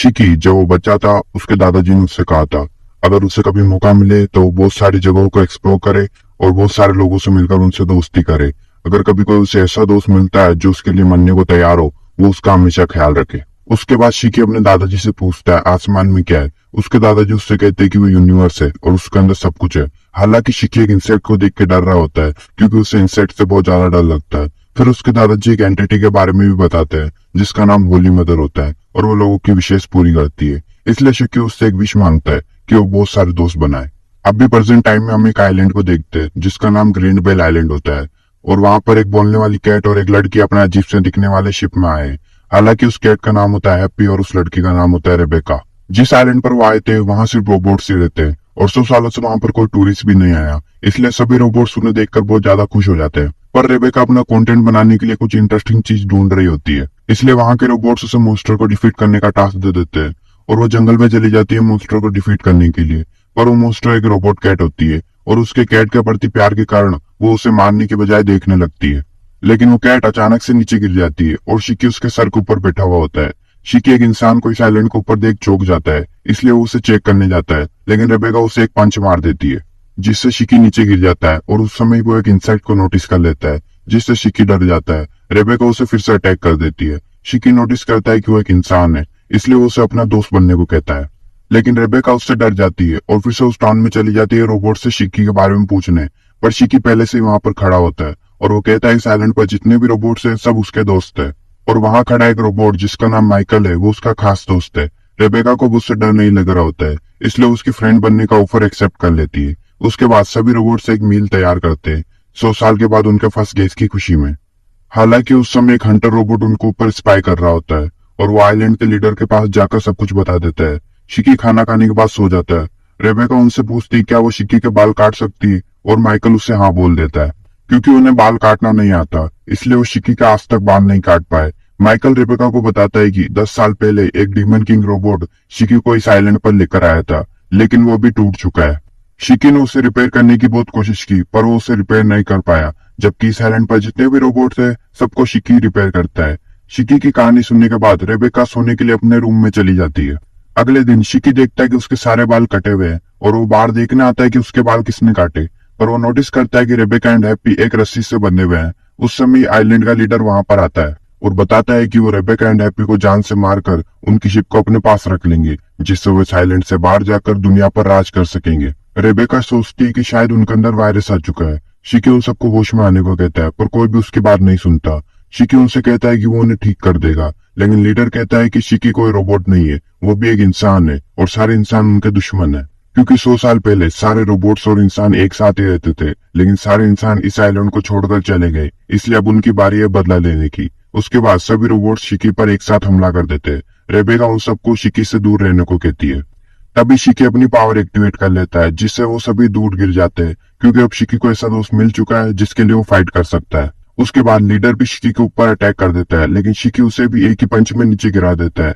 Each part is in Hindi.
शिकी जब वो बच्चा था उसके दादाजी ने उससे कहा था अगर उसे कभी मौका मिले तो वो बहुत सारी जगहों को एक्सप्लोर करे और बहुत सारे लोगों से मिलकर उनसे दोस्ती करे। अगर कभी कोई उसे ऐसा दोस्त मिलता है जो उसके लिए मरने को तैयार हो, वो उसका हमेशा ख्याल रखे। उसके बाद शिकी अपने दादाजी से पूछता है आसमान में क्या है। उसके दादाजी उससे कहते हैं कि वो यूनिवर्स है और उसके अंदर सब कुछ है। हालांकि शिकी एक इंसेक्ट को देख के डर रहा होता है क्योंकि उसे इंसेक्ट से बहुत ज्यादा डर लगता है। फिर उसके दादाजी एक एंटिटी के बारे में भी बताते हैं जिसका नाम होली मदर होता है और वो लोगों की विशेष पूरी करती है। इसलिए शिकी उससे एक विश मांगता है कि वो बहुत सारे दोस्त बनाए। अब भी प्रेजेंट टाइम में हम एक आइलैंड को देखते हैं जिसका नाम ग्रीन बेल आइलैंड होता है और वहां पर एक बोलने वाली कैट और एक लड़की अपना अजीब से दिखने वाले शिप में आए हैं। हालांकि उस कैट का नाम होता है हैप्पी और उस लड़की का नाम होता है रेबेका। जिस आइलैंड पर वो आए थे वहां सिर्फ रोबोट्स ही रहते हैं और 100 सालों से वहां पर कोई टूरिस्ट भी नहीं आया, इसलिए सभी रोबोट्स उन्हें देखकर बहुत ज्यादा खुश हो जाते हैं। पर रेबेका अपना कंटेंट बनाने के लिए कुछ इंटरेस्टिंग चीज ढूंढ रही होती है, इसलिए वहां के रोबोट्स उसे मॉन्स्टर को डिफीट करने का टास्क दे देते हैं और वो जंगल में चली जाती है मॉन्स्टर को डिफीट करने के लिए। पर वो मॉन्स्टर एक रोबोट कैट होती है और उसके कैट के प्रति प्यार के कारण वो उसे मारने के बजाय देखने लगती है। लेकिन वो कैट अचानक से नीचे गिर जाती है और शिकी उसके सर के ऊपर बैठा हुआ होता है। शिकी एक इंसान को इस आइलैंड के ऊपर देख चौंक जाता है, इसलिए वो उसे चेक करने जाता है, लेकिन रेबेका उसे एक पंच मार देती है जिससे शिकी नीचे गिर जाता है और उस समय वो एक इंसेक्ट को नोटिस कर लेता है जिससे शिकी डर जाता है। रेबेका उसे फिर से अटैक कर देती है। शिकी नोटिस करता है कि वो एक इंसान है, इसलिए वो उसे अपना दोस्त बनने को कहता है, लेकिन रेबेका उससे डर जाती है और फिर से उस टाउन में चली जाती है रोबोट से शिकी के बारे में पूछने। पर शिकी पहले से ही वहां पर खड़ा होता है और वो कहता है इस आइलैंड पर जितने भी रोबोट्स हैं सब उसके दोस्त है और वहां खड़ा एक रोबोट जिसका नाम माइकल है वो उसका खास दोस्त है। रेबेका को उससे डर नहीं लग रहा होता है, इसलिए उसकी फ्रेंड बनने का ऑफर एक्सेप्ट कर लेती है। उसके बाद सभी रोबोट्स एक मील तैयार करते हैं 100 साल के बाद उनके फर्स्ट गेस्ट की खुशी में। हालांकि उस समय एक हंटर रोबोट उनके ऊपर स्पाई कर रहा होता है और वो आइलैंड के लीडर के पास जाकर सब कुछ बता देता है। शिकी खाना खाने के बाद सो जाता है। रेबेका उनसे पूछती क्या वो शिकी के बाल काट सकती है और माइकल उससे हाँ बोल देता है। क्योंकि उन्हें बाल काटना नहीं आता इसलिए वो शिकी का आज तक बाल नहीं काट पाए। माइकल रेबेका को बताता है कि 10 साल पहले एक डीमन किंग रोबोट शिकी को इस आइलैंड पर लेकर आया था, लेकिन वो भी टूट चुका है। शिकी ने उसे रिपेयर करने की बहुत कोशिश की पर वो उसे रिपेयर नहीं कर पाया, जबकि इस आइलैंड पर जितने भी रोबोट थे सबको शिकी रिपेयर करता है। शिकी की कहानी सुनने के बाद रेबेका सोने के लिए अपने रूम में चली जाती है। अगले दिन शिकी देखता है कि उसके सारे बाल कटे हुए हैं और वो बाहर देखने आता है कि उसके बाल किसने काटे, पर वो नोटिस करता है कि रेबेका एंड हैप्पी एक रस्सी से बंधे हुए हैं। उस समय आइलैंड का लीडर वहां पर आता है और बताता है कि वो रेबेका एंड हैप्पी को जान से मारकर उनकी शिप को अपने पास रख लेंगे, जिससे वो इस आइलैंड से बाहर जाकर दुनिया पर राज कर सकेंगे। रेबेका सोचती है कि शायद उनके अंदर वायरस आ चुका है। शिकी उन सबको होश में आने को कहता है पर कोई भी उसकी बात नहीं सुनता। शिकी उनसे कहता है कि वो उन्हें ठीक कर देगा, लेकिन लीडर कहता है कि शिकी कोई रोबोट नहीं है, वो भी एक इंसान है और सारे इंसान उनके दुश्मन है। क्योंकि 100 साल पहले सारे रोबोट्स और इंसान एक साथ ही रहते थे, लेकिन सारे इंसान इस आइलैंड को छोड़कर चले गए, इसलिए अब उनकी बारी है बदला लेने की। उसके बाद सभी रोबोट्स शिकी पर एक साथ हमला कर देते हैं। रेबेका उन सबको शिकी से दूर रहने को कहती है। तभी शिकी अपनी पावर एक्टिवेट कर लेता है जिससे वो सभी दूर गिर जाते हैं, क्योंकि अब शिकी को ऐसा दोस्त मिल चुका है जिसके लिए वो फाइट कर सकता है। उसके बाद लीडर भी शिकी के ऊपर अटैक कर देता है, लेकिन शिकी उसे भी एक ही पंच में नीचे गिरा देता है।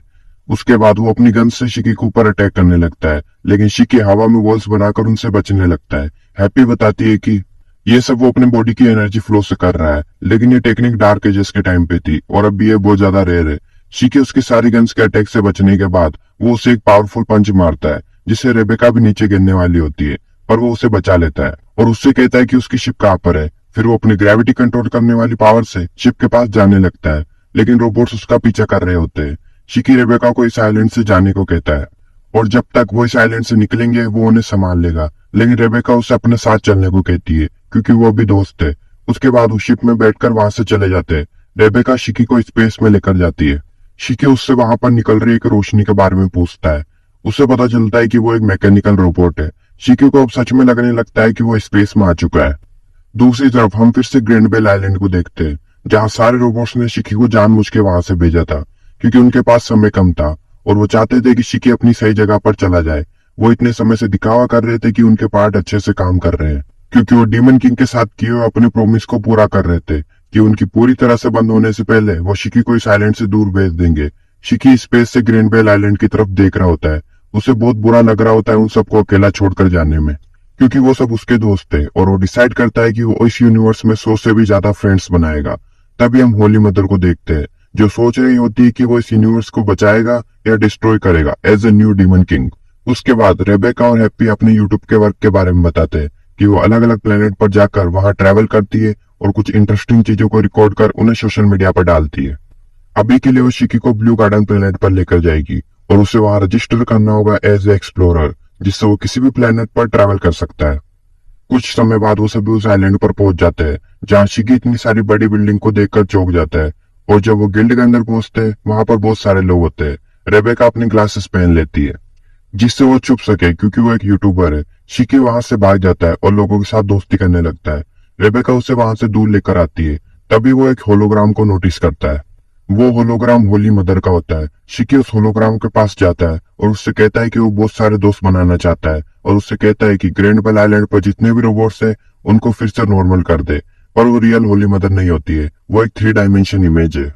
उसके बाद वो अपनी गन से शिकी के ऊपर अटैक करने लगता है, लेकिन शिकी हवा में वॉल्स बनाकर उनसे बचने लगता है। हैप्पी बताती है कि ये सब वो अपने बॉडी की एनर्जी फ्लो से कर रहा है, लेकिन ये टेक्निक डार्क एजेस के टाइम पे थी और अब भी ये बहुत ज्यादा रेयर है। शिकी उसकी सारी गन्स के अटैक से बचने के बाद वो उसे एक पावरफुल पंच मारता है जिससे रेबेका भी नीचे गिरने वाली होती है, पर वो उसे बचा लेता है और उससे कहता है कि उसकी शिप कहाँ पर है। फिर वो अपनी ग्रेविटी कंट्रोल करने वाली पावर से शिप के पास जाने लगता है, लेकिन रोबोट्स उसका पीछा कर रहे होते हैं। शिकी रेबेका को इस आइलैंड से जाने को कहता है और जब तक वो इस आइलैंड से निकलेंगे वो उन्हें संभाल लेगा, लेकिन रेबेका उसे अपने साथ चलने को कहती है क्योंकि वो भी दोस्त है। उसके बाद वो शिप में बैठकर वहां से चले जाते हैं। रेबेका शिकी को स्पेस में लेकर जाती है। शिकी उससे वहां पर निकल रही एक रोशनी के बारे में पूछता है। उसे पता चलता है कि वो एक मैकेनिकल रोबोट है। शिकी को अब सच में लगने लगता है कि वो स्पेस में आ चुका है। दूसरी तरफ हम फिर से ग्रैंड बेल आइलैंड को देखते हैं, जहाँ सारे रोबोट्स ने शिकी को जानबूझ के वहां से भेजा था क्योंकि उनके पास समय कम था और वो चाहते थे कि शिकी अपनी सही जगह पर चला जाए। वो इतने समय से दिखावा कर रहे थे कि उनके पार्ट अच्छे से काम कर रहे हैं, क्योंकि वो डीमन किंग के साथ किए हुए अपने प्रोमिस को पूरा कर रहे थे कि उनकी पूरी तरह से बंद होने से पहले वो शिकी को इस आइलैंड से दूर भेज देंगे। शिकी स्पेस से ग्रैंड बेल आइलैंड की तरफ देख रहा होता है। उसे बहुत बुरा लग रहा होता है उन सबको अकेला छोड़कर जाने में, क्योंकि वो सब उसके दोस्त थे और वो डिसाइड करता है कि वो इस यूनिवर्स में 100 से भी ज्यादा फ्रेंड्स बनाएगा। तभी हम होली मदर को देखते हैं जो सोच रही होती है कि वो इस यूनिवर्स को बचाएगा या डिस्ट्रॉय करेगा as a new demon king. उसके बाद रेबेका और हैप्पी अपने यूट्यूब के वर्क के बारे में बताते हैं कि वो अलग अलग प्लेनेट पर जाकर वहां ट्रैवल करती है और कुछ इंटरेस्टिंग चीजों को रिकॉर्ड कर उन्हें सोशल मीडिया पर डालती है। अभी के लिए वो शिकी को ब्लू गार्डन प्लेनेट पर लेकर जाएगी और उसे वहां रजिस्टर करना होगा एज ए एक्सप्लोरर, जिससे वो किसी भी प्लेनेट पर ट्रैवल कर सकता है। कुछ समय बाद वो सभी उस आइलैंड पर पहुंच जाते हैं जहाँ शिकी इतनी सारी बड़ी बिल्डिंग को देखकर चौंक जाता है। और जब वो गिल्ड के अंदर पहुंचते हैं वहां पर बहुत सारे लोग होते हैं। रेबेका अपनी ग्लासेस पहन लेती है जिससे वो छुप सके क्योंकि वो एक यूट्यूबर है। शिकी वहां से भाग जाता है और लोगों के साथ दोस्ती करने लगता है। रेबेका उसे वहां से दूर लेकर आती है। तभी वो एक होलोग्राम को नोटिस करता है। वो होलोग्राम होली मदर का होता है। शिकी उस होलोग्राम के पास जाता है और उससे कहता है कि वो बहुत सारे दोस्त बनाना चाहता है और उससे कहता है कि ग्रैंड बेल आइलैंड पर जितने भी रोबोट्स हैं उनको फिर से नॉर्मल कर दे। पर वो रियल होली मदर नहीं होती है, वो एक 3 डायमेंशन इमेज है।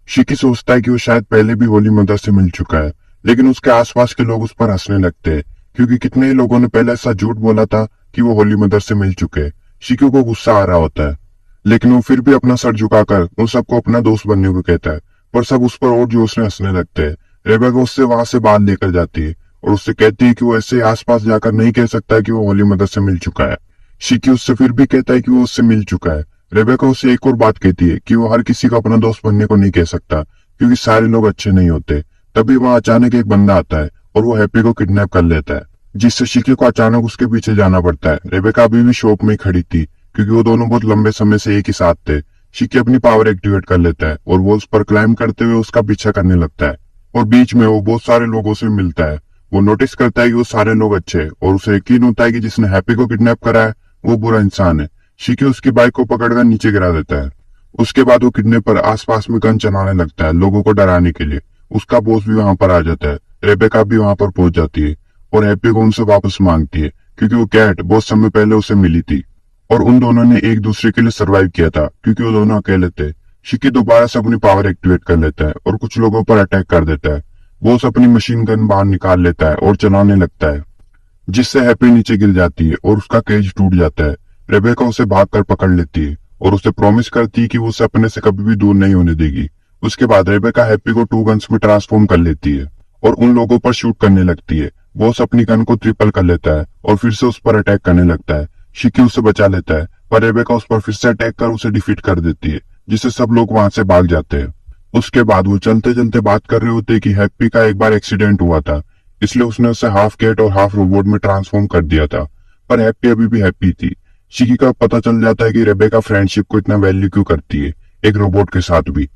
शिकी सोचता है कि वो शायद पहले भी होली मदर से मिल चुका है, लेकिन उसके आसपास के लोग उस पर हंसने लगते हैं क्योंकि कितने ही लोगों ने पहले ऐसा झूठ बोला था कि वो होली मदर से मिल चुके। शिकी को गुस्सा आ रहा होता है, लेकिन वो फिर भी अपना सर झुकाकर उन सबको अपना दोस्त बनने को कहता है। पर सब उस पर और जोश से हंसने लगते हैं। रेबेका उससे वहां से बाहर लेकर जाती है और उससे कहती है कि वो ऐसे आसपास जाकर नहीं कह सकता कि वो होली मदर से मिल चुका है। शिकी उससे फिर भी कहता है कि वो उससे मिल चुका है। रेबेका उससे एक और बात कहती है कि वो हर किसी को अपना दोस्त बनने को नहीं कह सकता क्योंकि सारे लोग अच्छे नहीं होते। तभी वहां अचानक एक बंदा आता है और वो हैप्पी को किडनैप कर लेता है, जिससे शिकी को अचानक उसके पीछे जाना पड़ता है। रेबेका अभी भी शॉप में खड़ी थी क्योंकि वो दोनों बहुत लंबे समय से एक ही साथ थे। शिकी अपनी पावर एक्टिवेट कर लेता है और वो उस पर क्लाइम करते हुए उसका पीछा करने लगता है और बीच में वो बहुत सारे लोगों से मिलता है। वो नोटिस करता है कि वो सारे लोग अच्छे हैं और उसे यकीन होता है कि जिसने हैप्पी को किडनैप करा है वो बुरा इंसान है। शिकी उसकी बाइक को पकड़कर नीचे गिरा देता है। उसके बाद वो किडनैपर आसपास में गन चलाने लगता है लोगों को डराने के लिए। उसका बॉस भी वहां पर आ जाता है। रेबेका भी वहां पर पहुंच जाती है और हैप्पी को उनसे वापस मांगती है क्योंकि वो कैट बहुत समय पहले उसे मिली थी और उन दोनों ने एक दूसरे के लिए सरवाइव किया था क्योंकि वो दोनों अकेले थे। शिकी दोबारा से अपनी पावर एक्टिवेट कर लेता है और कुछ लोगों पर अटैक कर देता है। बॉस अपनी मशीन गन बाहर निकाल लेता है और चलाने लगता है, जिससे हैप्पी नीचे गिर जाती है और उसका केज टूट जाता है। रेबेका उसे भागकर पकड़ लेती है और उसे प्रॉमिस करती है कि वो उसे अपने से कभी भी दूर नहीं होने देगी। उसके बाद रेबेका हैप्पी को 2 गन्स में ट्रांसफॉर्म कर लेती है और उन लोगों पर शूट करने लगती है। बॉस अपनी गन को ट्रिपल कर लेता है और फिर से उस पर अटैक करने लगता है। शिकी उसे बचा लेता है पर रेबेका उस पर फिर से अटैक कर उसे डिफीट कर देती है, जिससे सब लोग वहां से भाग जाते हैं। उसके बाद वो चलते चलते बात कर रहे होते कि हैप्पी का एक बार एक्सीडेंट हुआ था, इसलिए उसने उसे हाफ कैट और हाफ रोबोट में ट्रांसफॉर्म कर दिया था। पर हैप्पी अभी भी हैप्पी थी। शिकी का पता चल जाता है कि रेबेका फ्रेंडशिप को इतना वैल्यू क्यों करती है, एक रोबोट के साथ भी।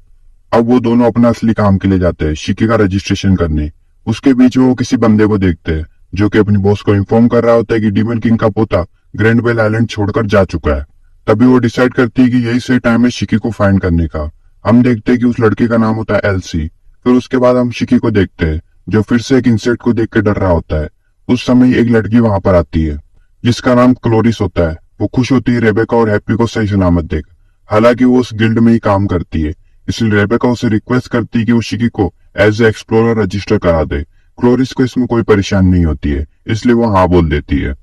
अब वो दोनों अपना असली काम के लिए जाते हैं, शिकी का रजिस्ट्रेशन करने। उसके बीच में वो किसी बंदे को देखते हैं जो कि अपनी बॉस को इन्फॉर्म कर रहा होता है कि डीमन किंग का पोता ग्रैंड बेल आइलैंड छोड़कर जा चुका है। तभी वो डिसाइड करती है कि यही सही टाइम है शिकी को फाइंड करने का। हम देखते हैं कि उस लड़के का नाम होता है एलसी। फिर उसके बाद हम शिकी को देखते हैं जो फिर से एक इंसेक्ट को देख के डर रहा होता है। उस समय एक लड़की वहां पर आती है जिसका नाम क्लोरिस होता है। वो खुश होती है रेबेका और हैप्पी को सही सलामत देख। हालांकि वो उस गिल्ड में ही काम करती है, इसलिए रेबेका उसे रिक्वेस्ट करती है कि वो शिकी को एज ए एक्सप्लोरर रजिस्टर करा दे। क्लोरिस को इसमें कोई परेशानी नहीं होती है, इसलिए वो हाँ बोल देती है।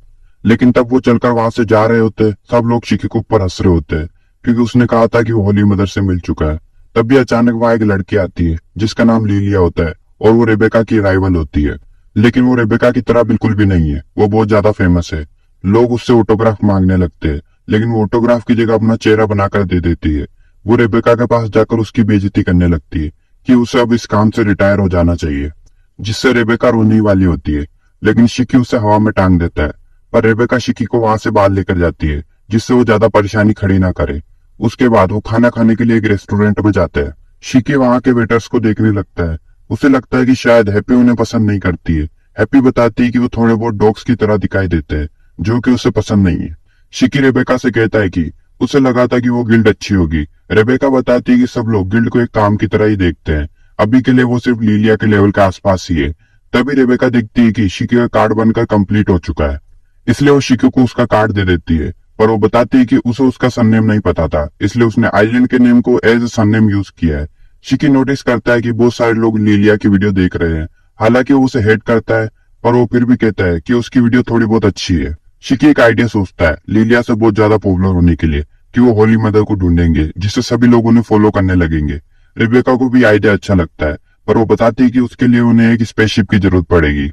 लेकिन तब वो चलकर वहां से जा रहे होते, सब लोग शिकी को ऊपर हंस रहे होते हैं क्योंकि उसने कहा था कि वो होली मदर से मिल चुका है। तब भी अचानक वहां एक लड़की आती है जिसका नाम लिलिया होता है और वो रेबेका की राइवल होती है। लेकिन वो रेबेका की तरह बिल्कुल भी नहीं है, वो बहुत ज्यादा फेमस है। लोग उससे ऑटोग्राफ मांगने लगते हैं, लेकिन वो ऑटोग्राफ की जगह अपना चेहरा बनाकर दे देती है। वो रेबेका के पास जाकर उसकी बेइज्जती करने लगती है कि उसे अब इस काम से रिटायर हो जाना चाहिए, जिससे रेबेका रोने वाली होती है। लेकिन शिकी उसे हवा में टांग देता है, पर रेबेका शिकी को वहां से बाहर लेकर जाती है जिससे वो ज्यादा परेशानी खड़ी ना करे। उसके बाद वो खाना खाने के लिए एक रेस्टोरेंट में जाते हैं। शिकी वहां के वेटर्स को देखने लगता है। उसे लगता है कि शायद हैप्पी उन्हें पसंद नहीं करती है। हैप्पी बताती है कि वो थोड़े बहुत डॉग्स की तरह दिखाई देते हैं, जो कि उसे पसंद नहीं है। शिकी रेबेका से कहता है कि उसे लगा था कि वो गिल्ड अच्छी होगी। रेबेका बताती है कि सब लोग गिल्ड को एक काम की तरह ही देखते हैं, अभी के लिए वो सिर्फ लिलिया के लेवल के आसपास ही है। तभी रेबेका देखती है कि शिकी का कार्ड बनकर कंप्लीट हो चुका है, इसलिए वो शिकी को उसका कार्ड दे देती है। पर वो बताती है कि उसे उसका सरनेम नहीं पता था, इसलिए उसने आइलैंड के नेम को एज ए सरनेम यूज किया है। शिकी नोटिस करता है कि बहुत सारे लोग लिलिया की वीडियो देख रहे हैं। हालांकि वो उसे हेट करता है, पर वो फिर भी कहता है कि उसकी वीडियो थोड़ी बहुत अच्छी है। शिकी एक आइडिया सोचता है लिलिया से बहुत ज्यादा पॉपुलर होने के लिए कि वो होली मदर को ढूंढेंगे, जिससे सभी लोग उन्हें फॉलो करने लगेंगे। रेबेका को भी आइडिया अच्छा लगता है, पर वो बताती है कि उसके लिए उन्हें एक स्पेसशिप की जरूरत पड़ेगी।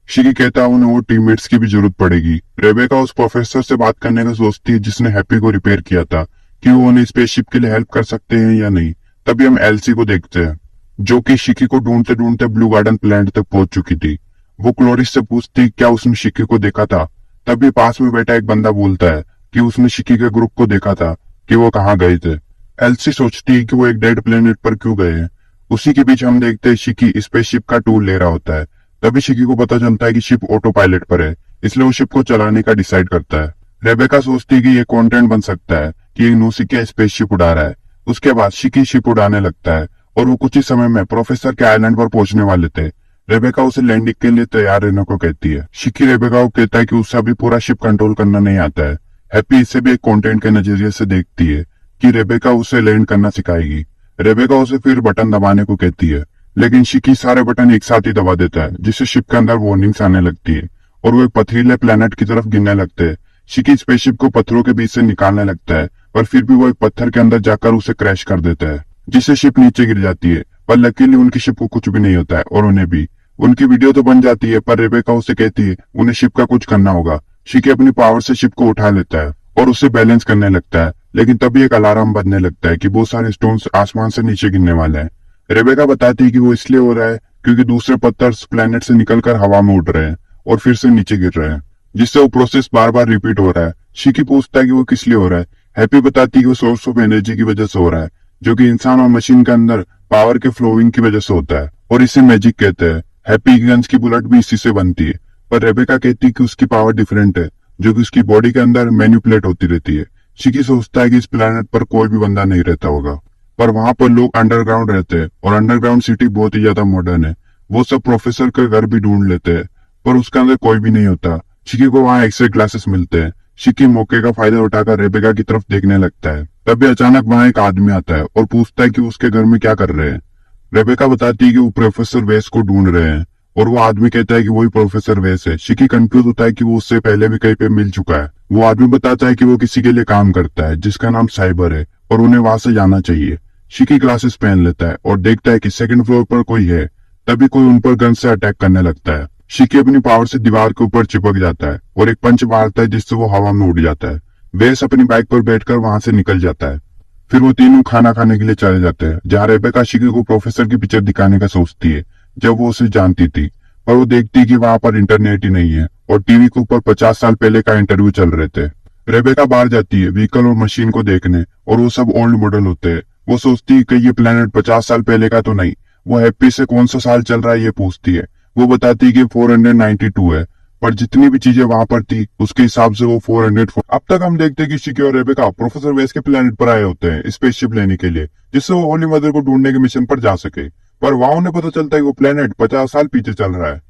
शिकी कहता है उन्हें वो टीममेट्स की भी जरूरत पड़ेगी। रेबेका उस प्रोफेसर से बात करने का सोचती है जिसने हैप्पी को रिपेयर किया था, कि वो उन्हें स्पेसशिप के लिए हेल्प कर सकते हैं या नहीं। तभी हम एलसी को देखते हैं, जो कि शिकी को ढूंढते ढूंढते ब्लू गार्डन प्लेनेट तक पहुंच चुकी थी। वो क्लोरिस से पूछती क्या उसने शिकी को देखा था। तभी पास में बैठा एक बंदा बोलता है कि उसने शिकी के ग्रुप को देखा था कि वो कहाँ गए थे। एलसी सोचती है कि वो एक डेड प्लेनेट पर क्यों गए हैं। उसी के बीच हम देखते हैं शिकी स्पेसशिप का टूर ले रहा होता है। तभी शिकी को पता चलता है कि शिप ऑटो पायलट पर है, इसलिए वो शिप को चलाने का डिसाइड करता है। रेबेका सोचती है कि ये कंटेंट बन सकता है कि एक नौसिखिया स्पेसशिप उड़ा रहा है। उसके बाद शिकी शिप उड़ाने लगता है और वो कुछ ही समय में प्रोफेसर के आइलैंड पर पहुंचने वाले थे। रेबेका उसे लैंडिंग के लिए तैयार रहने को कहती है। शिकी रेबेका को कहता है कि उसे अभी पूरा शिप कंट्रोल करना नहीं आता है। हैप्पी इसे भी एक कंटेंट के नजरिए से देखती है कि रेबेका उसे लैंड करना सिखाएगी। रेबेका उसे फिर बटन दबाने को कहती है, लेकिन शिकी सारे बटन एक साथ ही दबा देता है, जिससे शिप के अंदर वार्निंग्स आने लगती है और वो एक पथरीले प्लेनेट की तरफ गिरने लगते हैं। शिकी स्पेसशिप को पत्थरों के बीच से निकालने लगता है, पर फिर भी वो एक पत्थर के अंदर जाकर उसे क्रैश कर देता है, जिससे शिप नीचे गिर जाती है। पर लकीली उनकी शिप को कुछ भी नहीं होता है और उन्हें भी। उनकी वीडियो तो बन जाती है, पर रेबेका उसे कहती है उन्हें शिप का कुछ करना होगा। शिकी अपनी पावर से शिप को उठा लेता है और उसे बैलेंस करने लगता है, लेकिन तभी एक अलार्म बजने लगता है कि बहुत सारे स्टोन्स आसमान से नीचे गिरने वाले हैं। रेबेका बताती है कि वो इसलिए हो रहा है क्योंकि दूसरे पत्थर प्लेनेट से निकलकर हवा में उड़ रहे हैं और फिर से नीचे गिर रहे हैं, जिससे वो प्रोसेस बार बार रिपीट हो रहा है। शिकी पूछता है कि वो किस लिए हो रहा है। हैप्पी बताती है कि वो सोर्स ऑफ एनर्जी की वजह से हो रहा है, जो कि इंसान और मशीन के अंदर पावर के फ्लोइंग की वजह से होता है और इसे मैजिक कहते हैं। हैप्पी की गन्स की बुलेट भी इसी से बनती है, पर रेबेका कहती है कि उसकी पावर डिफरेंट है, जो कि उसकी बॉडी के अंदर मैनिपुलेट होती रहती है। शिकी सोचता है कि इस प्लेनेट पर कोई भी बंदा नहीं रहता होगा, पर वहां पर लोग अंडरग्राउंड रहते हैं और अंडरग्राउंड सिटी बहुत ही ज्यादा मॉडर्न है। वो सब प्रोफेसर के घर भी ढूंढ लेते हैं, पर उसके अंदर कोई भी नहीं होता। शिकी को वहां एक्सरे ग्लासेस मिलते हैं। शिकी मौके का फायदा उठाकर रेबेका की तरफ देखने लगता है। तभी अचानक वहां एक आदमी आता है और पूछता है कि उसके घर में क्या कर रहे हैं। रेबेका बताती है कि वो प्रोफेसर वेस को ढूंढ रहे हैं और वो आदमी कहता है कि वही प्रोफेसर वेस है। शिकी कंफ्यूज होता है कि वो उससे पहले भी कहीं पे मिल चुका है। वो आदमी बताता है कि वो किसी के लिए काम करता है जिसका नाम साइबर है और उन्हें वहां से जाना चाहिए। शिकी ग्लासेस पहन लेता है और देखता है कि सेकंड फ्लोर पर कोई है। तभी कोई उन पर गन से अटैक करने लगता है। शिकी अपनी पावर से दीवार के ऊपर चिपक जाता है और एक पंच मारता है, जिससे वो हवा में उड़ जाता है। वेस अपनी बाइक पर बैठकर वहां से निकल जाता है। फिर वो तीनों खाना खाने के लिए चले जाते हैं, जहाँ रेबेका शिकी को प्रोफेसर की पिक्चर दिखाने का सोचती है, जब वो उसे जानती थी। पर वो देखती है कि वहां पर इंटरनेट ही नहीं है और टीवी के ऊपर 50 साल पहले का इंटरव्यू चल रहे थे। रेबेका बाहर जाती है व्हीकल और मशीन को देखने, और वो सब ओल्ड मॉडल होते हैं। वो सोचती है कि ये प्लेनेट 50 साल पहले का तो नहीं। वो हैप्पी से कौन सा साल चल रहा है ये पूछती है। वो बताती है कि 492 है, पर जितनी भी चीजें वहां पर थी उसके हिसाब से वो 404। अब तक हम देखते हैं कि शिकी और रेबेका प्रोफेसर वेस के प्लेनेट पर आए होते हैं स्पेसशिप लेने के लिए, जिससे वो होली मदर को ढूंढने के मिशन पर जा सके। पर वहां उन्हें पता चलता है कि वो प्लेनेट 50 साल पीछे चल रहा है।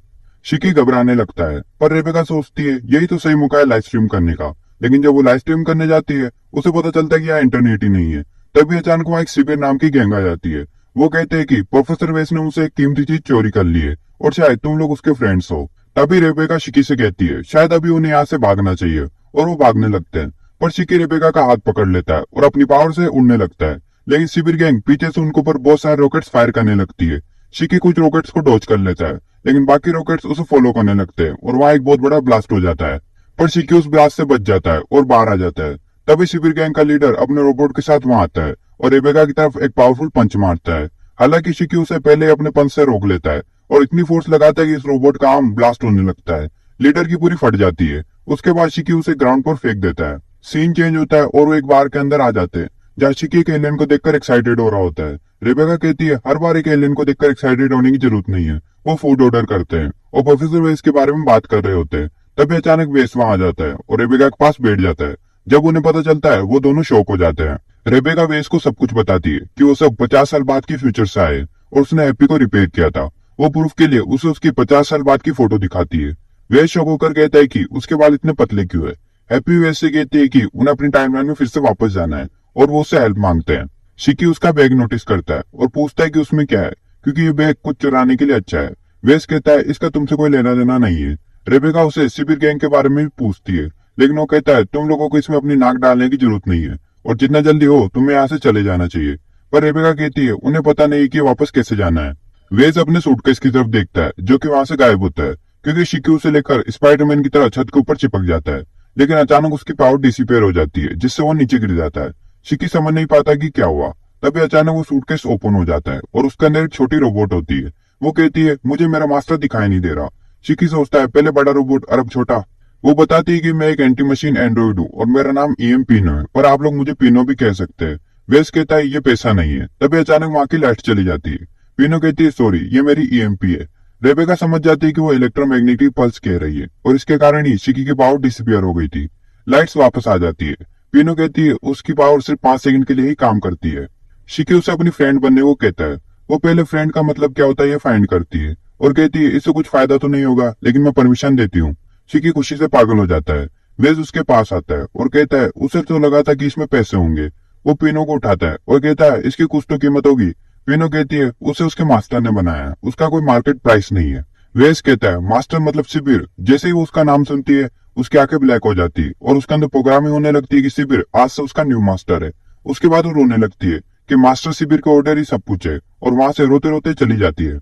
शिकी घबराने लगता है, पर रेबेका सोचती है यही तो सही मौका है लाइव स्ट्रीम करने का। लेकिन जब वो लाइव स्ट्रीम करने जाती है उसे पता चलता है कि यहाँ इंटरनेट ही नहीं है। तभी अचानक वहां एक शिविर नाम की गैंग आ जाती है। वो कहते हैं कि प्रोफेसर वेस ने उनसे एक कीमती चीज चोरी कर ली है और शायद तुम लोग उसके फ्रेंड्स हो। तभी रेबेका शिकी से कहती है शायद अभी उन्हें यहाँ से भागना चाहिए, और वो भागने लगते हैं। पर शिकी रेबेका का हाथ पकड़ लेता है और अपनी पावर से उड़ने लगता है। लेकिन शिविर गैंग पीछे से उनके ऊपर बहुत सारे रॉकेट्स फायर करने लगती है। शिकी कुछ रॉकेट्स को डॉज कर लेता है, लेकिन बाकी रॉकेट्स उसे फॉलो करने लगते हैं और वहां एक बहुत बड़ा ब्लास्ट हो जाता है। पर शिकी उस ब्लास्ट से बच जाता है और बाहर आ जाता है। तभी शिविर गैंग का लीडर अपने रोबोट के साथ वहां आता है और रेबेका की तरफ एक पावरफुल पंच मारता है। हालांकि शिकी उसे पहले अपने पंच से रोक लेता है और इतनी फोर्स लगाता है कि इस रोबोट का आर्म ब्लास्ट होने लगता है। लीडर की पूरी फट जाती है। उसके बाद शिकी उसे ग्राउंड पर फेंक देता है। सीन चेंज होता है और वो एक बार के अंदर आ जाते हैं, जहाँ शिकी एक एलियन को देखकर एक्साइटेड हो रहा होता है। रेबेका कहती है हर बार एक एलियन को देखकर एक्साइटेड होने की जरूरत नहीं है। वो फूड ऑर्डर करते हैं और प्रोफेसर वेस के बारे में बात कर रहे होते हैं। तभी अचानक वेस वहां आ जाता है और रेबेका के पास बैठ जाता है। जब उन्हें पता चलता है वो दोनों शॉक हो जाते हैं। रेबेका वेस को सब कुछ बताती है कि वो सब 50 साल बाद की फ्यूचर से आए और उसने हैप्पी को रिपेयर किया था। वो प्रूफ के लिए उसे उसकी 50 साल बाद की फोटो दिखाती है। वेस शॉक होकर कहता है कि उसके बाल इतने पतले क्यों है। हैप्पी वेस से कहती है कि उन्हें अपनी टाइमलाइन में फिर से वापस जाना है और वो उससे हेल्प मांगते हैं। शिकी उसका बैग नोटिस करता है और पूछता है कि उसमें क्या है, क्योंकि ये बैग कुछ चुराने के लिए अच्छा है। वेस कहता है इसका तुमसे कोई लेना देना नहीं है। रेबेका उसे शिविर गैंग के बारे में भी पूछती है, लेकिन वो कहता है तुम लोगों को इसमें अपनी नाक डालने की जरूरत नहीं है और जितना जल्दी हो तुम्हें यहाँ से चले जाना चाहिए। पर रेबेका कहती है उन्हें पता नहीं कि वापस कैसे जाना है। वेज अपने सूटकेस की तरफ देखता है जो कि वहां से गायब होता है, क्योंकि शिकी उसे लेकर स्पाइडरमैन की तरह छत के ऊपर चिपक जाता है। लेकिन अचानक उसकी पावर डिसिपेयर हो जाती है, जिससे वो नीचे गिर जाता है। शिकी समझ नहीं पाता कि क्या हुआ। तभी अचानक वो सूटकेस ओपन हो जाता है और उसके अंदर एक छोटी रोबोट होती है। वो कहती है मुझे मेरा मास्टर दिखाई नहीं दे रहा। शिकी सोचता है पहले बड़ा रोबोट और अब छोटा। वो बताती है कि मैं एक एंटी मशीन एंड्रॉइड हूँ और मेरा नाम ईएम पीनो है, पर आप लोग मुझे पीनो भी कह सकते हैं। वेस कहता है ये पैसा नहीं है। तभी अचानक वहां की लाइट चली जाती है। पीनो कहती है सॉरी, ये मेरी ईएमपी है। रेबेका समझ जाती है कि वो इलेक्ट्रोमैग्नेटिक पल्स कह रही है और इसके कारण ही शिकी की पावर डिसअपियर हो गई थी। लाइट्स वापस आ जाती है। पीनो कहती है उसकी पावर सिर्फ 5 सेकंड के लिए ही काम करती है। शिकी उसे अपनी फ्रेंड बनने को कहता है। वो पहले फ्रेंड का मतलब क्या होता है ये फाइंड करती है और कहती है इससे कुछ फायदा तो नहीं होगा, लेकिन मैं परमिशन देती हूँ। शिकी खुशी से पागल हो जाता है। वेज उसके पास आता है और कहता है उसे तो लगा था कि इसमें पैसे होंगे। वो पीनो को उठाता है और कहता है इसकी कुछ तो कीमत होगी। पीनो कहती है उसे उसके मास्टर ने बनाया है, उसका कोई मार्केट प्राइस नहीं है। वेस कहता है मास्टर मतलब शिबिर। जैसे ही वो उसका नाम सुनती है उसकी आंखें ब्लैक हो जाती है और उसके अंदर प्रोग्रामिंग होने लगती है कि शिबिर आज से उसका न्यू मास्टर है। उसके बाद वो रोने लगती है कि मास्टर शिबिर का ऑर्डर ही सब कुछ है और वहां से रोते रोते चली जाती है।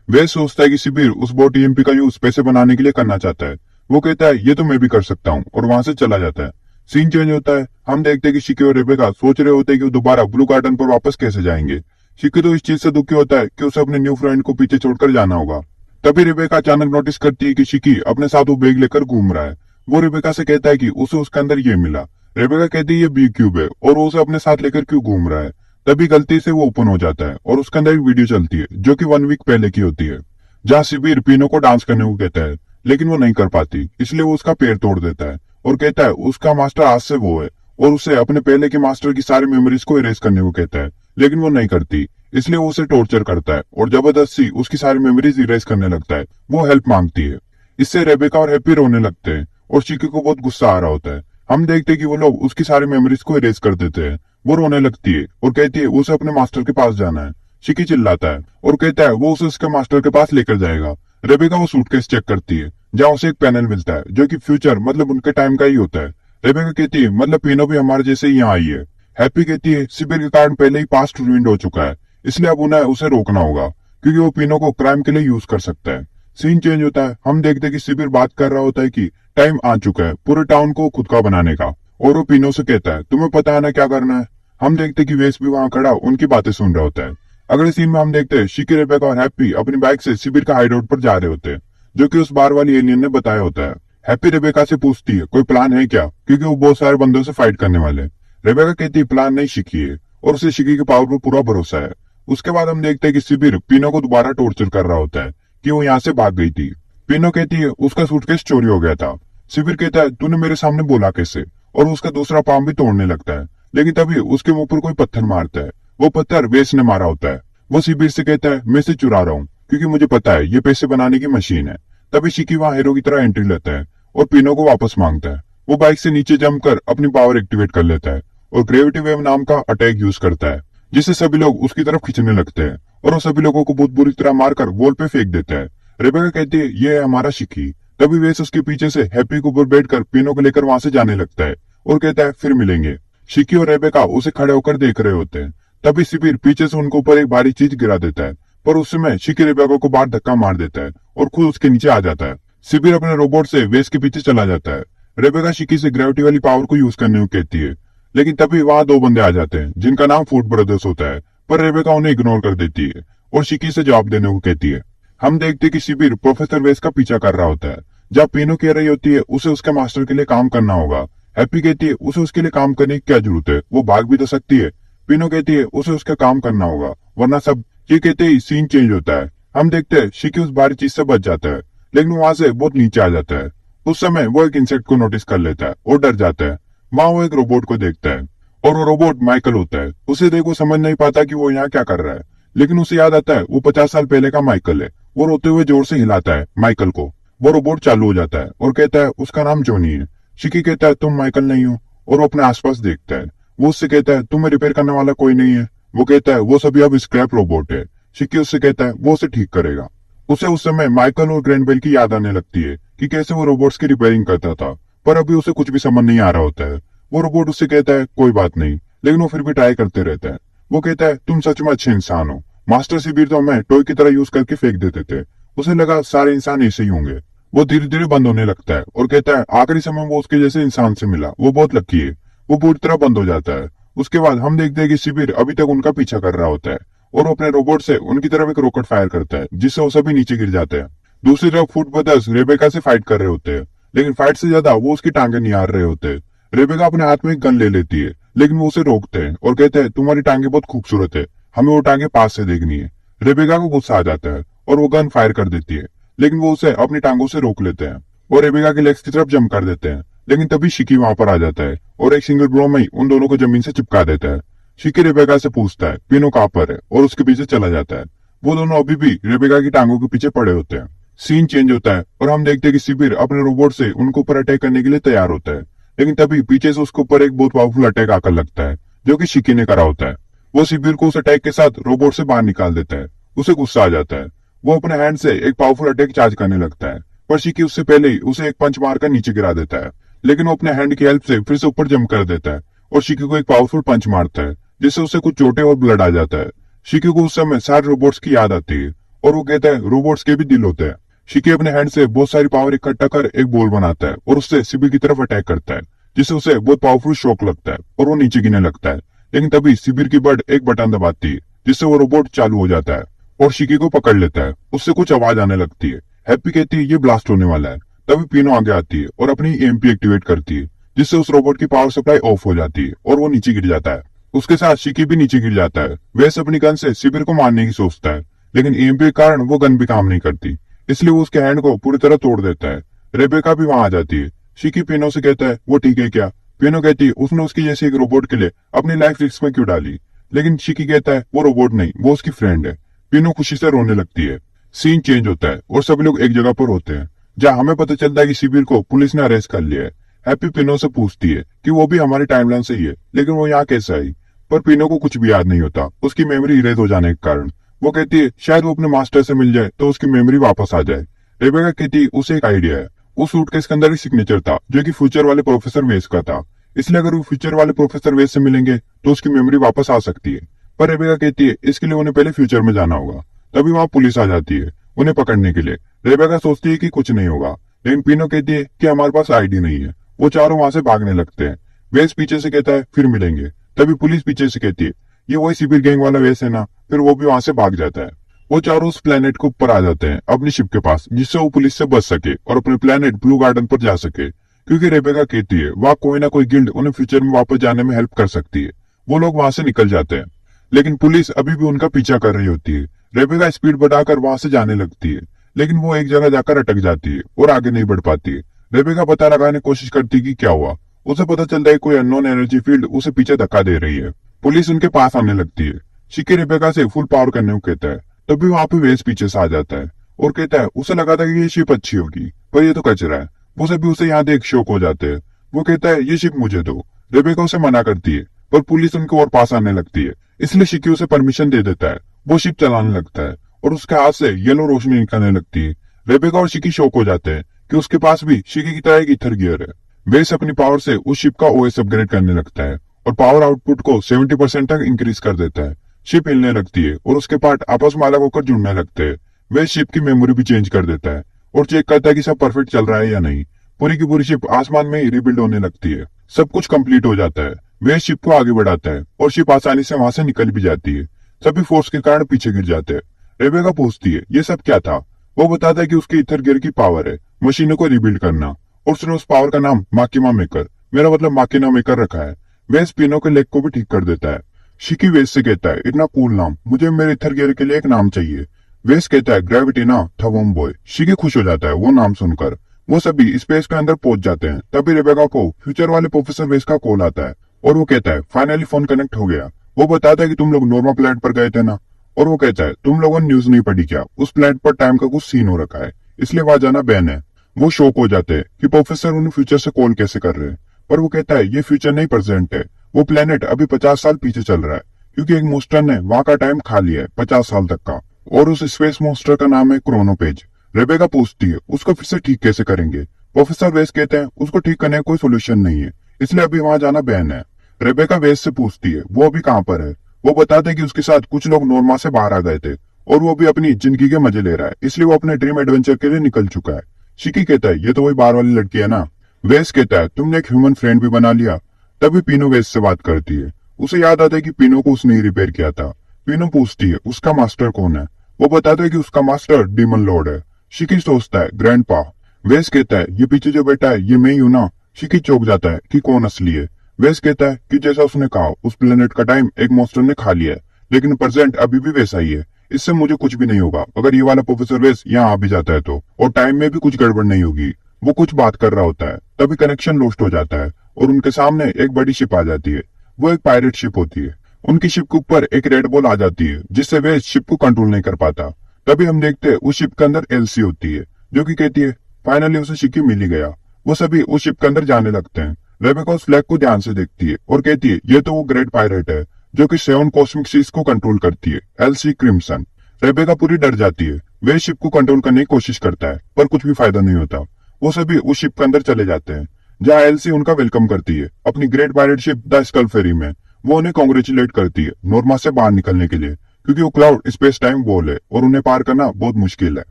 वेस सोचता है कि शिबिर उस बोट ईएमपी का यूज पैसे बनाने के लिए करना चाहता है। वो कहता है ये तो मैं भी कर सकता हूँ और वहां से चला जाता है। सीन चेंज होता है। हम देखते हैं कि शिकी और रेबेका सोच रहे होते हैं कि वो दोबारा ब्लू गार्डन पर वापस कैसे जाएंगे। शिकी तो इस चीज से दुखी होता है कि उसे अपने न्यू फ्रेंड को पीछे छोड़कर जाना होगा। तभी रेबेका अचानक नोटिस करती है कि शिकी अपने साथ वो बैग लेकर घूम रहा है। वो रेबेका से कहता है कि उसे उसके अंदर ये मिला। रेबेका कहती है ये बी क्यूब है और वो उसे अपने साथ लेकर क्यों घूम रहा है। तभी गलती से वो ओपन हो जाता है और उसके अंदर एक वीडियो चलती है जो कि 1 वीक पहले की होती है, जहाँ शिबिर पीनो को डांस करने को कहता है, लेकिन वो नहीं कर पाती। इसलिए वो उसका पैर तोड़ देता है और कहता है उसका मास्टर आज से वो है और उसे अपने पहले के मास्टर की सारी मेमोरीज को इरेज करने को कहता है, लेकिन वो नहीं करती। इसलिए वो उसे टॉर्चर करता है और जबरदस्ती उसकी सारी मेमोरीज इरेज करने लगता है। वो हेल्प मांगती है। इससे रेबेका और हैप्पी रोने लगते हैं और शिकी को बहुत गुस्सा आ रहा होता है। हम देखते हैं कि वो लोग उसकी सारी मेमोरीज को इरेज कर देते हैं। वो रोने लगती है और कहती है उसे अपने मास्टर के पास जाना है। शिकी चिल्लाता है और कहता है वो उसे उसके मास्टर के पास लेकर जाएगा। रेबेका वो सूटकेस चेक करती है जहाँ उसे एक पैनल मिलता है जो कि फ्यूचर मतलब उनके टाइम का ही होता है। रेबेका कहती है मतलब पीनो भी हमारे जैसे ही यहाँ आई है। हैप्पी कहती है शिबिर के कारण पहले ही पास्ट रूइंड हो चुका है, इसलिए अब उन्हें उसे रोकना होगा क्योंकि वो पीनो को क्राइम के लिए यूज कर सकता है। सीन चेंज होता है। हम देखते हैं कि शिबिर बात कर रहा होता है कि टाइम आ चुका है पूरे टाउन को खुद का बनाने का, और वो पीनो से कहता है तुम्हें पता है ना क्या करना है। हम देखते हैं कि वेस भी वहां खड़ा उनकी बातें सुन रहा होता है। अगले सीन में हम देखते हैं शिकी, रेबेका और हैप्पी अपनी बाइक से शिबिर का हाइडआउट पर जा रहे होते हैं, जो कि उस बार वाली एलियन ने बताया होता है। हैप्पी रेबेका से पूछती है कोई प्लान है क्या, क्योंकि वो बहुत सारे बंदों से फाइट करने वाले हैं। रेबेका कहती है प्लान नहीं शिकी है और उसे शिकी के पावर पर पूरा भरोसा है। उसके बाद हम देखते हैं कि शिबिर पीनो को दोबारा टॉर्चर कर रहा होता है कि वो यहाँ से भाग गई थी। पीनो कहती है उसका सूटकेस चोरी हो गया था। शिबिर कहता है तूने मेरे सामने बोला कैसे, और उसका दूसरा पाम भी तोड़ने लगता है। लेकिन तभी उसके मुंह पर कोई पत्थर मारता है। वो पत्थर वेस ने मारा होता है। वो शिबिर से कहता है मैं इसे चुरा रहा हूँ क्योंकि मुझे पता है ये पैसे बनाने की मशीन है। तभी शिकी वहां हीरो की तरह एंट्री लेता है और पीनो को वापस मांगता है। वो बाइक से नीचे जम कर अपनी पावर एक्टिवेट कर लेता है और ग्रेविटी वेव नाम का अटैक यूज करता है, जिससे सभी लोग उसकी तरफ खींचने लगते हैं और वो सभी लोगों को बहुत बुरी तरह मारकर वॉल पे फेंक देता है। रेबेका कहती है ये है हमारा शिकी। तभी वेस उसके पीछे से हैप्पी को ऊपर बैठकर पीनो को लेकर वहां से जाने लगता है और कहता है फिर मिलेंगे। शिकी और रेबेका उसे खड़े होकर देख रहे होते हैं। तभी शिबिर पीछे से उनके ऊपर एक भारी चीज गिरा देता है, पर उस समय शिकी रेबेका को बाहर धक्का मार देता है और खुद उसके नीचे आ जाता है। शिबिर अपने रोबोट से वेस के पीछे चला जाता है। रेबेका शिकी से ग्रेविटी वाली पावर को यूज करने को कहती है, लेकिन तभी वहां 2 बंदे आ जाते हैं जिनका नाम फूड ब्रदर्स होता है, पर रेबेका उन्हें इग्नोर कर देती है और शिकी से जवाब देने को कहती है। हम देखते हैं कि शिबिर प्रोफेसर वेस का पीछा कर रहा होता है। जब पीनो कह रही होती है उसे उसके मास्टर के लिए काम करना होगा। हैप्पी कहती है उसे उसके लिए काम करने की क्या जरूरत है, वो भाग भी तो सकती है। पीनो कहती है उसे उसका काम करना होगा वरना सब। ये कहते ही सीन चेंज होता है। हम देखते हैं शिकी उस भारी चीज से बच जाता है, लेकिन वहां से बहुत नीचे आ जाता है। उस समय वो एक इंसेक्ट को नोटिस कर लेता है और डर जाता है। वहां वो एक रोबोट को देखता है और वो रोबोट माइकल होता है। उसे देखो समझ नहीं पाता कि वो यहाँ क्या कर रहा है, लेकिन उसे याद आता है वो 50 साल पहले का माइकल है। वो रोते हुए जोर से हिलाता है माइकल को। वो रोबोट चालू हो जाता है और कहता है उसका नाम जॉनी है। शिकी कहता है तुम माइकल नहीं हो, और वो अपने आसपास देखता है। वो उससे कहता है तुम्हें रिपेयर करने वाला कोई नहीं है। वो कहता है वो सभी अब स्क्रैप रोबोट है। शिकी उससे कहता है वो उसे ठीक करेगा। उसे उस समय माइकल और ग्रैंडबेल की याद आने लगती है कि कैसे वो रोबोट्स की रिपेयरिंग करता था, पर अभी उसे कुछ भी समझ नहीं आ रहा होता है। वो रोबोट उससे कहता है कोई बात नहीं, लेकिन वो फिर भी ट्राई करते रहता है। वो कहता है तुम सच में अच्छे इंसान हो, मास्टर शिबिर तो हमें टॉय की तरह यूज करके फेंक देते थे। उसे लगा सारे इंसान ऐसे ही होंगे। वो धीरे धीरे बंद होने लगता है और कहता है आखिरी समय वो उसके जैसे इंसान से मिला, वो बहुत लकी है। वो पूरी तरह बंद हो जाता है। उसके बाद हम देखते हैं कि शिबिर अभी तक उनका पीछा कर रहा होता है और वो अपने रोबोट से उनकी तरफ एक रॉकेट फायर करता है जिससे वो सभी नीचे गिर जाते हैं। दूसरी तरफ फूड ब्रदर्स रेबेका से फाइट कर रहे होते हैं, लेकिन फाइट से ज्यादा वो उसकी टांगे निहार रहे होते हैं। रेबेका अपने हाथ में एक गन ले लेती है, लेकिन वो उसे रोकते हैं और कहते हैं तुम्हारी टांगे बहुत खूबसूरत है, हमें वो टांगे पास से देखनी है। रेबेका को गुस्सा आ जाता है और वो गन फायर कर देती है, लेकिन वो उसे अपनी टांगों से रोक लेते हैं और रेबेका के लेग्स की तरफ जंप कर देते हैं। लेकिन तभी शिकी वहां पर आ जाता है और एक सिंगल ब्लो में ही उन दोनों को जमीन से चिपका देता है। शिकी रेबेका से पूछता है पिनो कहां पर है और उसके पीछे चला जाता है। वो दोनों अभी भी रेबेका की टांगों के पीछे पड़े होते हैं। सीन चेंज होता है और हम देखते हैं कि शिबिर अपने रोबोट से उनके ऊपर अटैक करने के लिए तैयार होता है, लेकिन तभी पीछे से उसके ऊपर एक बहुत पावरफुल अटैक आकर लगता है जो कि शिकी ने करा होता है। वो शिबिर को उस अटैक के साथ रोबोट से बाहर निकाल देता है। उसे गुस्सा आ जाता है। वो अपने हैंड से एक पावरफुल अटैक चार्ज करने लगता है, पर शिकी उससे पहले ही उसे एक पंच मारकर नीचे गिरा देता है। लेकिन वो अपने हैंड की हेल्प से फिर से ऊपर जंप कर देता है और शिकी को एक पावरफुल पंच मारता है जिससे उसे कुछ चोटें और ब्लड आ जाता है। शिकी को उस समय सारे रोबोट्स की याद आती है और वो कहता है रोबोट्स के भी दिल होते हैं। शिकी अपने हैंड से बहुत सारी पावर इकट्ठा कर एक बॉल बनाता है और उससे शिबिर की तरफ अटैक करता है, जिससे उसे बहुत पावरफुल शॉक लगता है और वो नीचे गिरने लगता है। लेकिन तभी शिबिर की बर्ड एक बटन दबाती है जिससे वो रोबोट चालू हो जाता है और शिकी को पकड़ लेता है। उससे कुछ आवाज आने लगती है। हैप्पी कहती है ये ब्लास्ट होने वाला है। तभी पिनो आगे आती है और अपनी एमपी एक्टिवेट करती है, जिससे उस रोबोट की पावर सप्लाई ऑफ हो जाती है और वो नीचे गिर जाता है। उसके साथ शिकी भी नीचे गिर जाता है। वैसे अपनी गन से शिबिर को मारने की सोचता है, लेकिन एमपी के कारण वो गन भी काम नहीं करती, इसलिए वो उसके हैंड को पूरी तरह तोड़ देता है। रेबेका भी वहां आ जाती है। शिकी पिनो से कहता है वो ठीक है क्या? पिनो कहती है उसने उसकी जैसे एक रोबोट के लिए अपनी लाइफ रिस्क में क्यों डाली? लेकिन शिकी कहता है वो रोबोट नहीं, वो उसकी फ्रेंड है। पिनो खुशी से रोने लगती है। सीन चेंज होता है और सभी लोग एक जगह पर होते हैं, जहाँ हमें पता चलता है कि शिबिर को पुलिस ने अरेस्ट कर लिया है। हैप्पी पिनो से पूछती है कि वो भी हमारी टाइमलाइन से ही है, लेकिन वो यहाँ कैसे आई? पर पिनो को कुछ भी याद नहीं होता, उसकी मेमोरी इरेज हो जाने के कारण। वो कहती है शायद वो अपने मास्टर से मिल जाए तो उसकी मेमोरी वापस आ जाए। रेबेका कहती है उसे एक आइडिया है। उस सूटकेस के अंदर एक सिग्नेचर था जो कि फ्यूचर वाले प्रोफेसर वेस का था, इसलिए अगर वो फ्यूचर वाले प्रोफेसर वेस से मिलेंगे तो उसकी मेमोरी वापस आ सकती है। पर रेबेका कहती है इसके लिए उन्हें पहले फ्यूचर में जाना होगा। तभी वहां पुलिस आ जाती है उन्हें पकड़ने के लिए। रेबेका सोचती है कि कुछ नहीं होगा, लेकिन पिनो कहती है कि हमारे पास आईडी नहीं है। वो चारों वहां से भागने लगते हैं। वेस पीछे से कहता है फिर मिलेंगे। तभी पुलिस पीछे से कहती है ये वही शिबिर गैंग वाला वेस है ना? फिर वो भी वहां से भाग जाता है। वो चारों उस प्लेनेट के ऊपर आ जाते हैं अपनी शिप के पास, जिससे वो पुलिस से बच सके और अपने प्लेनेट ब्लू गार्डन पर जा सके, क्योंकि रेबेका कहती है वहां कोई ना कोई गिल्ड उन्हें फ्यूचर में वापस जाने में हेल्प कर सकती है। वो लोग वहां से निकल जाते हैं, लेकिन पुलिस अभी भी उनका पीछा कर रही होती है। रेबेका स्पीड बढ़ाकर वहां से जाने लगती है, लेकिन वो एक जगह जाकर अटक जाती है और आगे नहीं बढ़ पाती है। रेबेका पता लगाने की कोशिश करती है कि क्या हुआ। उसे पता चलता है कोई अननोन एनर्जी फील्ड उसे पीछे धक्का दे रही है। पुलिस उनके पास आने लगती है। शिकी रेबेका से फुल पावर करने को कहता है। तभी वहां पे वेस पीछे से आ जाता है और कहता है उसे लगा था कि ये शिप अच्छी होगी, पर ये तो कचरा है। वो सभी उसे यहाँ देख शौक हो जाते हैं। वो कहता है ये शिप मुझे दो। रेबेका उसे मना करती है, पर पुलिस उनके और पास आने लगती है, इसलिए शिकी उसे परमिशन दे देता है। वो शिप चलाने लगता है और उसके हाथ से येलो रोशनी निकलने लगती है। रेबेका और शिकी शौक हो जाते हैं कि उसके पास भी शिकी की तरह एक ईथर गियर है। वेस अपनी पावर से उस शिप का ओएस अपग्रेड करने लगता है और पावर आउटपुट को 70% तक इंक्रीज कर देता है। शिप हिलने लगती है और उसके पार्ट आपस में अलग होकर जुड़ने लगते हैं। वे शिप की मेमोरी भी चेंज कर देता है और चेक करता है कि सब परफेक्ट चल रहा है या नहीं। पूरी की पूरी शिप आसमान में ही रिबिल्ड होने लगती है। सब कुछ कंप्लीट हो जाता है। वे शिप को आगे बढ़ाता है और शिप आसानी से वहां से निकल भी जाती है। सभी फोर्स के कारण पीछे गिर जाते हैं। रेबेका पूछती है ये सब क्या था? वो बताता है कि उसके ईथर गियर की पावर है मशीनों को रिबिल्ड करना, और उसने उस पावर का नाम माकिमा मेकर, मेरा मतलब माकिना मेकर रखा है। वेस पिनो के लेग को भी ठीक कर देता है। शिकी वेस से कहता है इतना कूल नाम, मुझे मेरे इथर गियर के लिए एक नाम चाहिए। वेस कहता है ग्रेविटी ना थवम बॉय। शिकी खुश हो जाता है वो नाम सुनकर। वो सभी स्पेस के अंदर पहुंच जाते हैं। तभी रेबेका को फ्यूचर वाले प्रोफेसर वेस का कॉल आता है और वो कहता है फाइनली फोन कनेक्ट हो गया। वो बताता है कि तुम लोग नॉर्मल प्लेनेट पर गए थे ना, और वो कहता है तुम लोगों ने न्यूज नहीं पढ़ी क्या? उस प्लेनेट पर टाइम का कुछ सीन हो रखा है, इसलिए वहां जाना बैन है। वो शॉक हो जाते हैं कि प्रोफेसर उन्हें फ्यूचर से कॉल कैसे कर रहे हैं, पर वो कहता है ये फ्यूचर नहीं प्रेजेंट है। वो प्लेनेट अभी 50 साल पीछे चल रहा है, क्योंकि एक मोस्टर ने वहां का टाइम खा लिया है 50 साल तक का, और उस स्पेस मोस्टर का नाम है क्रोनोपेज। रेबेका पूछती है उसको फिर से ठीक कैसे करेंगे? प्रोफेसर वेस कहते हैं उसको ठीक करने का कोई सोल्यूशन नहीं है, इसलिए अभी वहां जाना बैन है। रेबेका वेस से पूछती है वो अभी कहाँ पर है? वो बताता है कि उसके साथ कुछ लोग नॉर्मा से बाहर आ गए थे और वो भी अपनी जिंदगी के मजे ले रहा है, इसलिए वो अपने ड्रीम एडवेंचर के लिए निकल चुका है। शिकी कहता है ये तो वही बाहर वाली लड़की है ना। वेस कहता है तुमने एक ह्यूमन फ्रेंड भी बना लिया। तभी पीनो वेस से बात करती है। उसे याद आता है कि पीनो को उसने ही रिपेयर किया था। पीनो पूछती है उसका मास्टर कौन है। वो बताता है कि उसका मास्टर डीमन लॉर्ड है। शिकी सोचता है ग्रैंडपा। वेस कहता है ये पीछे जो बैठा है ये मैं ही हूं ना। शिकी चौंक जाता है कि कौन असली है। वेस कहता है कि जैसा उसने कहा उस प्लेनेट का टाइम एक मॉन्स्टर ने खा लिया है, लेकिन प्रेजेंट अभी भी वैसा ही है। इससे मुझे कुछ भी नहीं होगा अगर ये वाला प्रोफेसर वेस यहाँ आ भी जाता है तो, और टाइम में भी कुछ गड़बड़ नहीं होगी। वो कुछ बात कर रहा होता है तभी कनेक्शन लॉस्ट हो जाता है और उनके सामने एक बड़ी शिप आ जाती है। वो एक पायरेट शिप होती है। उनकी शिप के ऊपर एक रेड बॉल आ जाती है जिससे वेस शिप को कंट्रोल नहीं कर पाता। तभी हम देखते हैं उस शिप के अंदर एलसी होती है जो कि कहती है फाइनली उसे शिकी मिल ही गया। वो सभी उस शिप के अंदर जाने लगते हैं। रेबेका उस फ्लैग को ध्यान से देखती है और कहती है ये तो वो ग्रेट पायरेट है जो कि 7 कॉस्मिक सीज को कंट्रोल करती है, एलसी क्रिम्सन। रेबेका पूरी डर जाती है। वे शिप को कंट्रोल करने की कोशिश करता है पर कुछ भी फायदा नहीं होता। वो सभी उस शिप के अंदर चले जाते हैं जहाँ एलसी उनका वेलकम करती है अपनी great pirate ship the skull ferry में। वो उन्हें कॉन्ग्रेचुलेट करती है नॉर्मा से बाहर निकलने के लिए, क्योंकि वो क्लाउड स्पेस टाइम वॉल है और उन्हें पार करना बहुत मुश्किल है।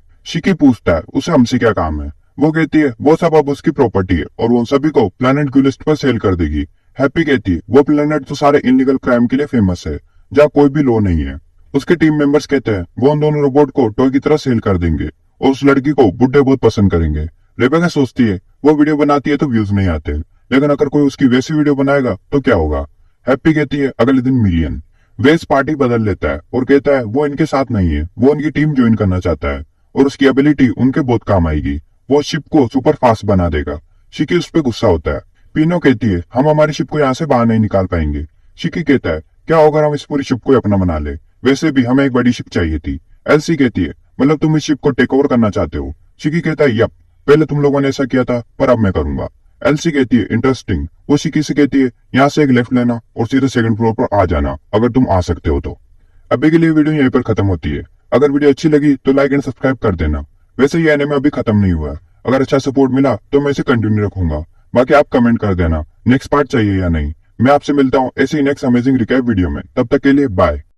शिकी पूछता है उसे हमसे क्या काम है। वो कहती है वो सब अब उसकी प्रॉपर्टी है और वो सभी को प्लेनेट गुलिस्ट पर सेल कर देगी। हैप्पी कहती है वो प्लेनेट तो सारे इनलीगल क्राइम के लिए फेमस है जहाँ कोई भी लॉ नहीं है। उसके टीम मेंबर्स कहते हैं वो उन दोनों रोबोट को टॉय की तरह सेल कर देंगे और उस लड़की को बुड्ढे बहुत पसंद करेंगे। रेबेका सोचती है वो वीडियो बनाती है तो व्यूज नहीं आते, लेकिन अगर कोई उसकी वैसी वीडियो बनाएगा तो क्या होगा। हैप्पी कहती है अगले दिन मिलियन। वेस पार्टी बदल लेता है और कहता है वो इनके साथ नहीं है, वो उनकी टीम ज्वाइन करना चाहता है और उसकी एबिलिटी उनके बहुत काम आएगी। वो शिप को सुपर फास्ट बना देगा। शिकी उस पर गुस्सा होता है। पीनो कहती है हम हमारी शिप को यहाँ से बाहर नहीं निकाल पाएंगे। शिकी कहता है क्या होगा हम इस पूरी शिप को अपना बना ले, वैसे भी हमें एक बड़ी शिप चाहिए थी। एलसी कहती है मतलब तुम इस शिप को टेक ओवर करना चाहते हो। शिकी कहता है यप, पहले तुम लोगों ने ऐसा किया था पर अब मैं करूंगा। एलसी कहती है इंटरेस्टिंग। वो शिकी से कहती है यहाँ से एक लेफ्ट लेना और सीधे सेकंड फ्लोर पर आ जाना अगर तुम आ सकते हो तो। अभी के लिए वीडियो यहीं पर खत्म होती है। अगर वीडियो अच्छी लगी तो लाइक एंड सब्सक्राइब कर देना। वैसे ये एनिमे अभी खत्म नहीं हुआ है, अगर अच्छा सपोर्ट मिला तो मैं इसे कंटिन्यू रखूंगा। बाकी आप कमेंट कर देना नेक्स्ट पार्ट चाहिए या नहीं। मैं आपसे मिलता हूँ ऐसे ही नेक्स्ट अमेजिंग रिकैप वीडियो में, तब तक के लिए बाय।